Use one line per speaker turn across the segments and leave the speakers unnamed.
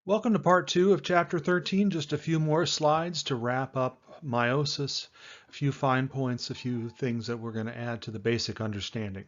Welcome to part 2 of chapter 13. Just a few more slides to wrap up meiosis, a few fine points, a few things that we're going to add to the basic understanding.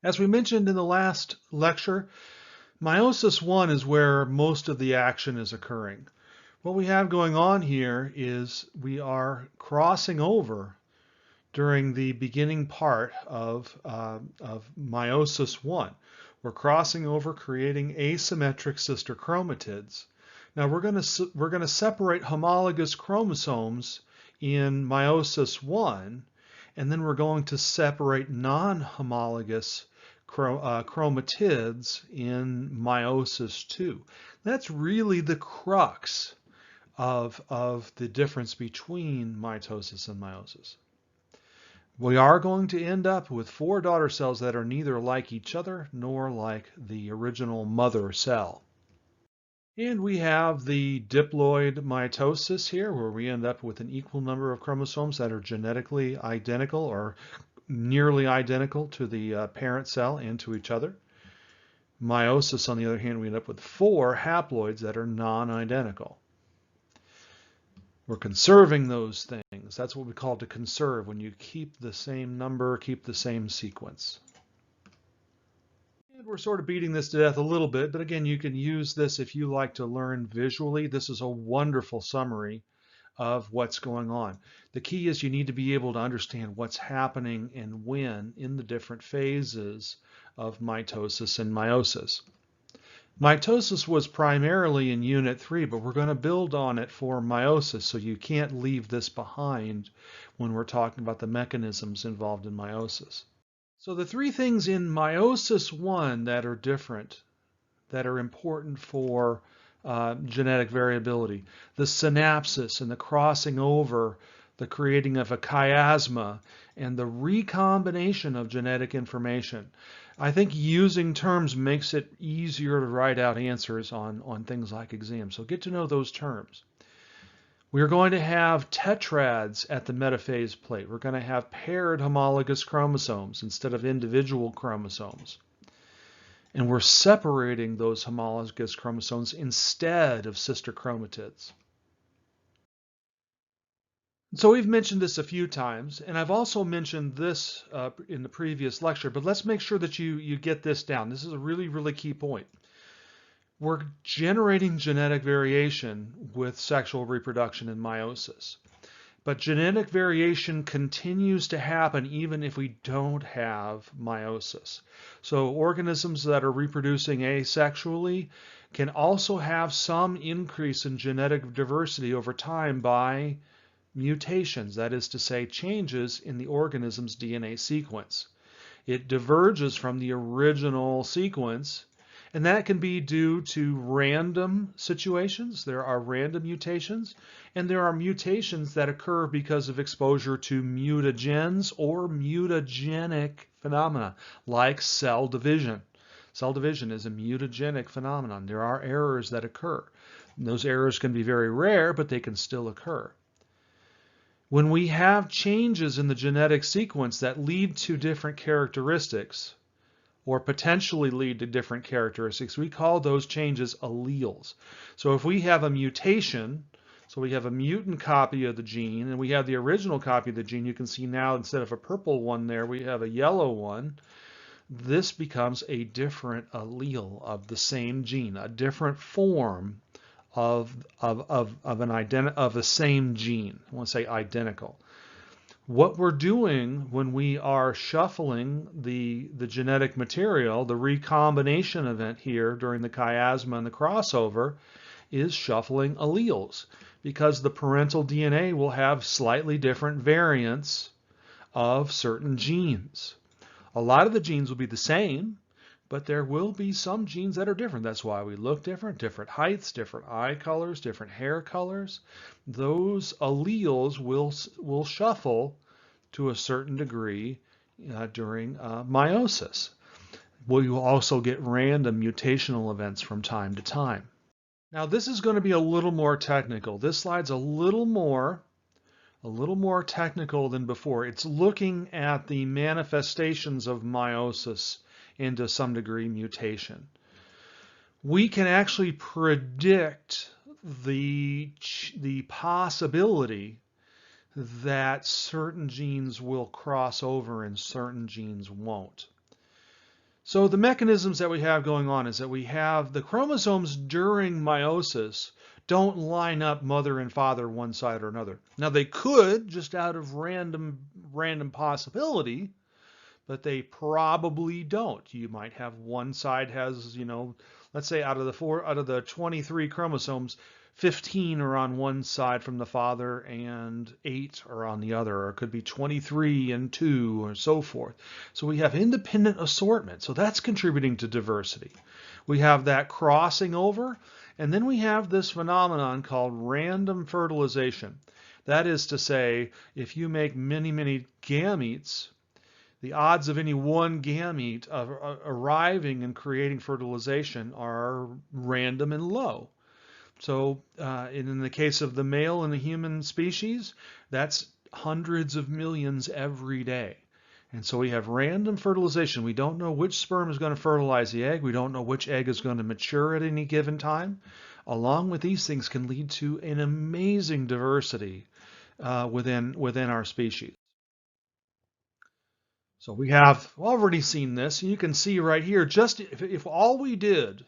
As we mentioned in the last lecture, meiosis 1 is where most of the action is occurring. What we have going on here is we are crossing over during the beginning part of meiosis 1. We're crossing over, creating asymmetric sister chromatids. Now we're going to separate homologous chromosomes in meiosis 1, and then we're going to separate non-homologous chromatids in meiosis 2. That's really the crux of the difference between mitosis and meiosis. We are going to end up with 4 daughter cells that are neither like each other nor like the original mother cell. And we have the diploid mitosis here, where we end up with an equal number of chromosomes that are genetically identical or nearly identical to the parent cell and to each other. Meiosis, on the other hand, we end up with 4 haploids that are non-identical. We're conserving those things. That's what we call to conserve, when you keep the same number, keep the same sequence. And we're sort of beating this to death a little bit, but again, you can use this if you like to learn visually. This is a wonderful summary of what's going on. The key is you need to be able to understand what's happening and when in the different phases of mitosis and meiosis. Mitosis was primarily in Unit 3, but we're going to build on it for meiosis, so you can't leave this behind when we're talking about the mechanisms involved in meiosis. So the 3 things in meiosis 1 that are different, that are important for genetic variability: the synapsis and the crossing over, the creating of a chiasma, and the recombination of genetic information. I think using terms makes it easier to write out answers on things like exams. So get to know those terms. We're going to have tetrads at the metaphase plate. We're going to have paired homologous chromosomes instead of individual chromosomes. And we're separating those homologous chromosomes instead of sister chromatids. So we've mentioned this a few times, and I've also mentioned this in the previous lecture, but let's make sure that you get this down. This is a really, really key point. We're generating genetic variation with sexual reproduction in meiosis, but genetic variation continues to happen even if we don't have meiosis. So organisms that are reproducing asexually can also have some increase in genetic diversity over time by mutations, that is to say, changes in the organism's DNA sequence. It diverges from the original sequence, and that can be due to random situations. There are random mutations, and there are mutations that occur because of exposure to mutagens or mutagenic phenomena, like cell division. Cell division is a mutagenic phenomenon. There are errors that occur. And those errors can be very rare, but they can still occur. When we have changes in the genetic sequence that lead to different characteristics, or potentially lead to different characteristics, we call those changes alleles. So if we have a mutation, so we have a mutant copy of the gene, and we have the original copy of the gene, you can see now instead of a purple one there, we have a yellow one. This becomes a different allele of the same gene, a different form of the same gene. I want to say identical. What we're doing when we are shuffling the genetic material, the recombination event here during the chiasma and the crossover, is shuffling alleles, because the parental DNA will have slightly different variants of certain genes. A lot of the genes will be the same, but there will be some genes that are different. That's why we look different, different heights, different eye colors, different hair colors. Those alleles will shuffle to a certain degree during meiosis. We will also get random mutational events from time to time. Now this is going to be a little more technical. This slide's a little more technical than before. It's looking at the manifestations of meiosis and to some degree mutation. we can actually predict the possibility that certain genes will cross over and certain genes won't. So the mechanisms that we have going on is that we have the chromosomes during meiosis don't line up mother and father one side or another. Now they could, just out of random possibility, but they probably don't. You might have one side has, let's say out of the 23 chromosomes, 15 are on one side from the father and 8 are on the other, or it could be 23 and 2 or so forth. So we have independent assortment. So that's contributing to diversity. We have that crossing over, and then we have this phenomenon called random fertilization. That is to say, if you make many gametes, the odds of any one gamete arriving and creating fertilization are random and low. So in the case of the male in the human species, that's hundreds of millions every day. And so we have random fertilization. We don't know which sperm is going to fertilize the egg. We don't know which egg is going to mature at any given time. Along with these things can lead to an amazing diversity within our species. So we have already seen this. You can see right here, just if all we did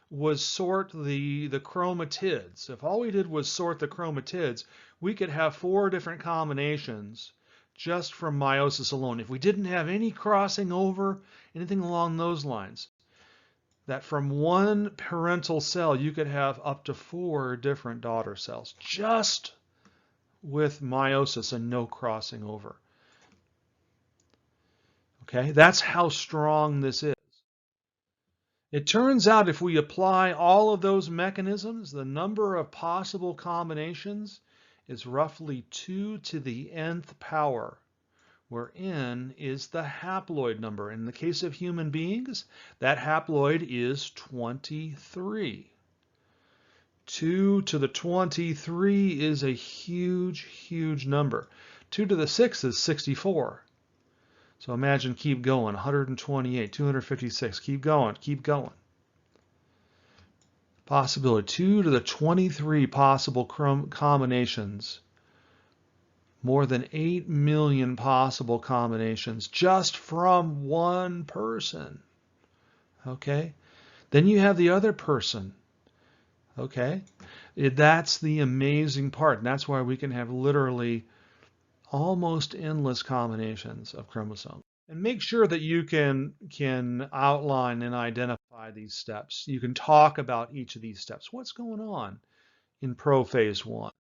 was sort the chromatids, if all we did was sort the chromatids, we could have 4 different combinations just from meiosis alone. If we didn't have any crossing over, anything along those lines, that from one parental cell you could have up to 4 different daughter cells just with meiosis and no crossing over. Okay, that's how strong this is. It turns out if we apply all of those mechanisms, the number of possible combinations is roughly 2 to the nth power, where n is the haploid number. In the case of human beings, that haploid is 23. 2 to the 23 is a huge number. 2 to the 6 is 64. So imagine, keep going, 128, 256, keep going. Possibility, 2 to the 23 possible combinations. More than 8 million possible combinations just from one person. Okay? Then you have the other person. Okay? That's the amazing part. And that's why we can have literally almost endless combinations of chromosomes. And make sure that you can outline and identify these steps. You can talk about each of these steps. What's going on in prophase 1?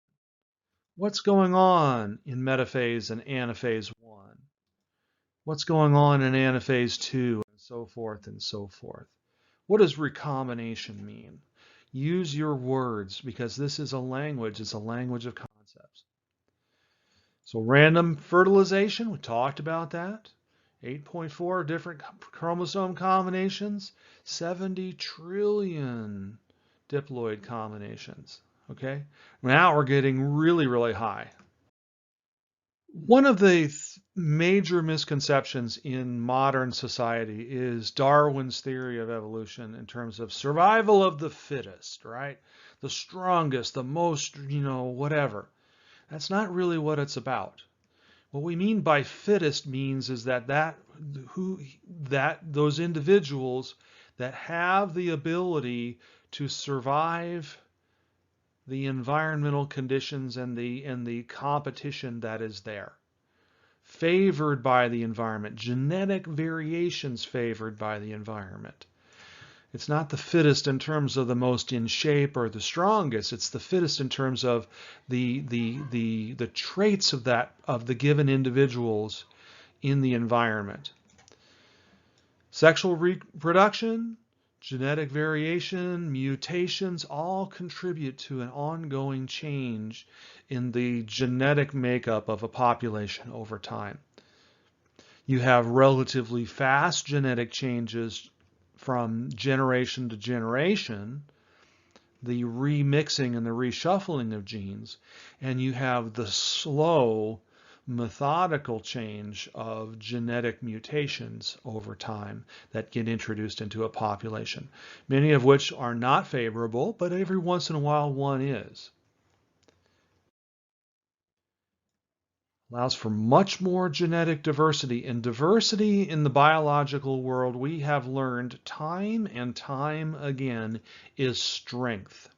What's going on in metaphase and anaphase 1? What's going on in anaphase 2, and so forth and so forth? What does recombination mean? Use your words, because this is a language. It's a language of concepts. So random fertilization, we talked about that. 8.4 different chromosome combinations, 70 trillion diploid combinations. Okay, now we're getting really high. One of the major misconceptions in modern society is Darwin's theory of evolution in terms of survival of the fittest, right? The strongest, the most, whatever. That's not really what it's about. What we mean by fittest means is that those individuals that have the ability to survive the environmental conditions and the competition that is there. Favored by the environment, genetic variations favored by the environment. It's not the fittest in terms of the most in shape or the strongest. It's the fittest in terms of the traits of the given individuals in the environment. Sexual reproduction, genetic variation, mutations all contribute to an ongoing change in the genetic makeup of a population over time. You have relatively fast genetic changes from generation to generation, the remixing and the reshuffling of genes, and you have the slow, methodical change of genetic mutations over time that get introduced into a population, many of which are not favorable, but every once in a while one is. Allows for much more genetic diversity, and diversity in the biological world, we have learned time and time again, is strength.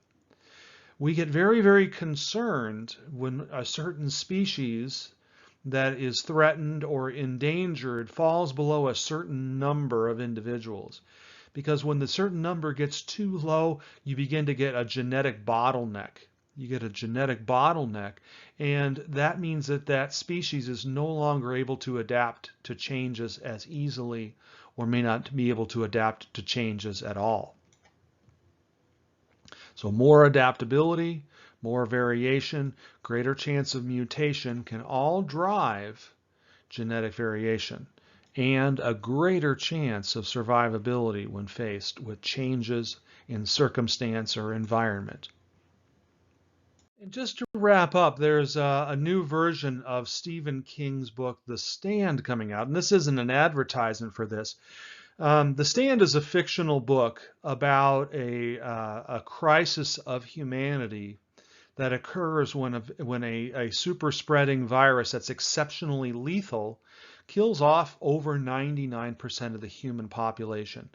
We get very, very concerned when a certain species that is threatened or endangered falls below a certain number of individuals. Because when the certain number gets too low, you begin to get a genetic bottleneck. You get a genetic bottleneck, and that means that that species is no longer able to adapt to changes as easily, or may not be able to adapt to changes at all. So more adaptability, more variation, greater chance of mutation can all drive genetic variation and a greater chance of survivability when faced with changes in circumstance or environment. And just to wrap up, there's a new version of Stephen King's book, The Stand, coming out. And this isn't an advertisement for this. The Stand is a fictional book about a crisis of humanity that occurs when a super spreading virus that's exceptionally lethal kills off over 99% of the human population.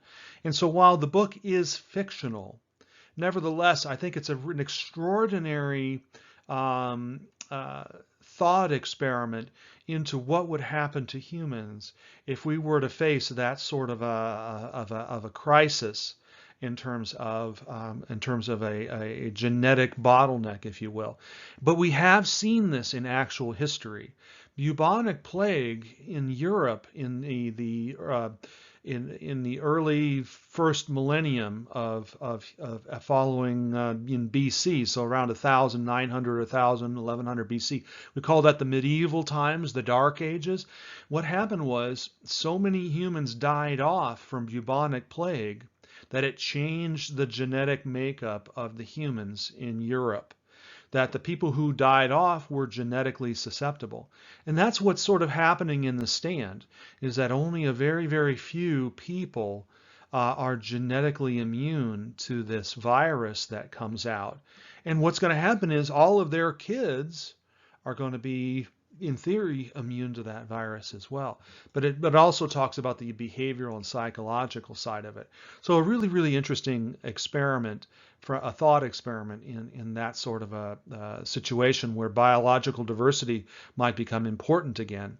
And so while the book is fictional, nevertheless, I think it's an extraordinary thought experiment into what would happen to humans if we were to face that sort of a crisis in terms of a genetic bottleneck, if you will. But we have seen this in actual history. Bubonic plague in Europe in the early first millennium of following in BC, so around 1900, 1100 BC. We call that the medieval times, the Dark Ages. What happened was so many humans died off from bubonic plague that it changed the genetic makeup of the humans in Europe, that the people who died off were genetically susceptible. And that's what's sort of happening in The Stand, is that only a very, very few people are genetically immune to this virus that comes out. And what's going to happen is all of their kids are going to be, in theory, immune to that virus as well. But it also talks about the behavioral and psychological side of it. So a really, really interesting experiment, for a thought experiment in that sort of a situation where biological diversity might become important again.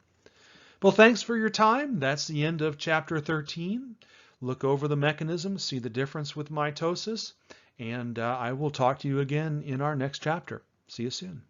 Well, thanks for your time. That's the end of chapter 13. Look over the mechanism, see the difference with mitosis, and I will talk to you again in our next chapter. See you soon.